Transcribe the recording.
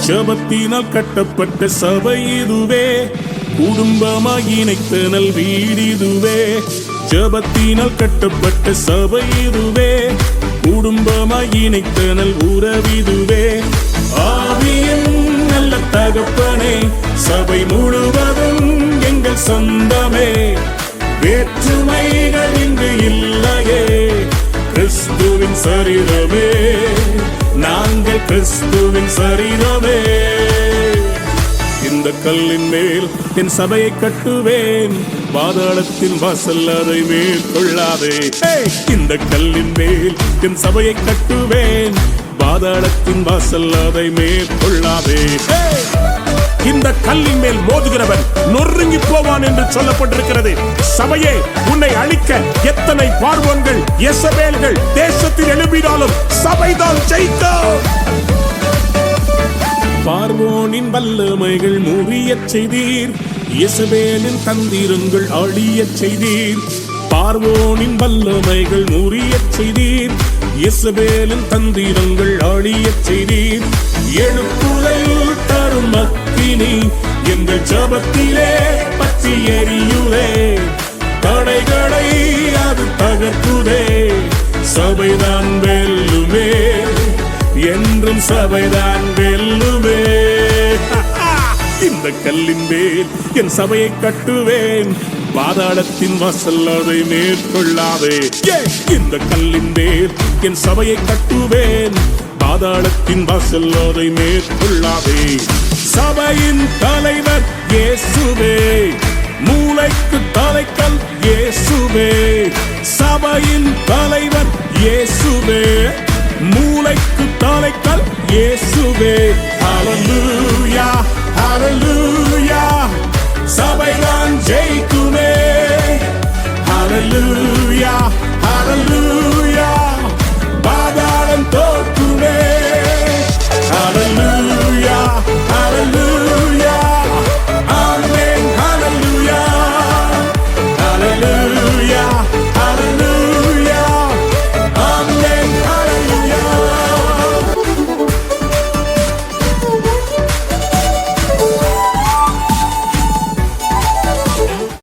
ஜபத்தினால் கட்டப்பட்ட சபை இதுவே, குடும்பமாய் இணைத்த நல் வீடிதுவே. ஜபத்தினால் கட்டப்பட்ட சபை இதுவே, குடும்பமாய் இணைத்த நல் உறவிதுவே. ஆவியின் நல்ல தகப்பனே, சபை முழுவதும் எங்கள் சொந்தமே. வேற்றுமைகள் இங்கு இல்லையே, கிறிஸ்துவின் சரீரமே, நாங்கள் கிறிஸ்துவின் சரீரமே. இந்த கல்லின் மேல் என் சபையை கட்டுவேன், பாதாளத்தின் வாசல் அதை மேற்கொள்ளாதே. இந்த கல்லின் மேல் என் சபையை கட்டுவேன், பாதாளத்தின் வாசல் அதை மேற்கொள்ளாதே. இந்த கல்லின் மேல் மோதுகிறவன் நொறுங்கி போவான் என்று சொல்லப்பட்டிருக்கிறது. சபையே, உன்னை அழிக்க எத்தனை பார்வோன்கள், எசபேல்கள் தேசத்தில் எழுப்பினாலும் சபைதான் ஜெயிக்கும். பார்வோனின் வல்லமைகள் முறியச் செய்தீர், எசபேலின் தந்திரங்கள் அழியச் செய்தீர். பார்வோனின் வல்லமைகள் முறியச் செய்தீர், எசபேலின் தந்திரங்கள் அழியச் செய்தீர். எழுப்புதல் தரும் அக்கினி எங்கள் ஜபத்திலே பற்றி எரியுதே, தடைகளை அது தகர்க்குதே. சபைதான் வெல்லுமே, என்றும் சபைதான் வெல்லுமே. இந்த கல்லின் மேல் என் சபையை கட்டுவேன், பாதாளத்தின் வாசல் அதை மேற்கொள்ளாதே. இந்த கல்லின் மேல் என் சபையை கட்டுவேன், பாதாளத்தின் வாசல் அதை மேற்கொள்ளாதே. சபையின் தலைவர் இயேசுவே, மூளைக்கு தலைக்கல் இயேசுவே. சபையின் தலைவர் இயேசுவே, மூளைக்கு தலைக்கல் இயேசுவே.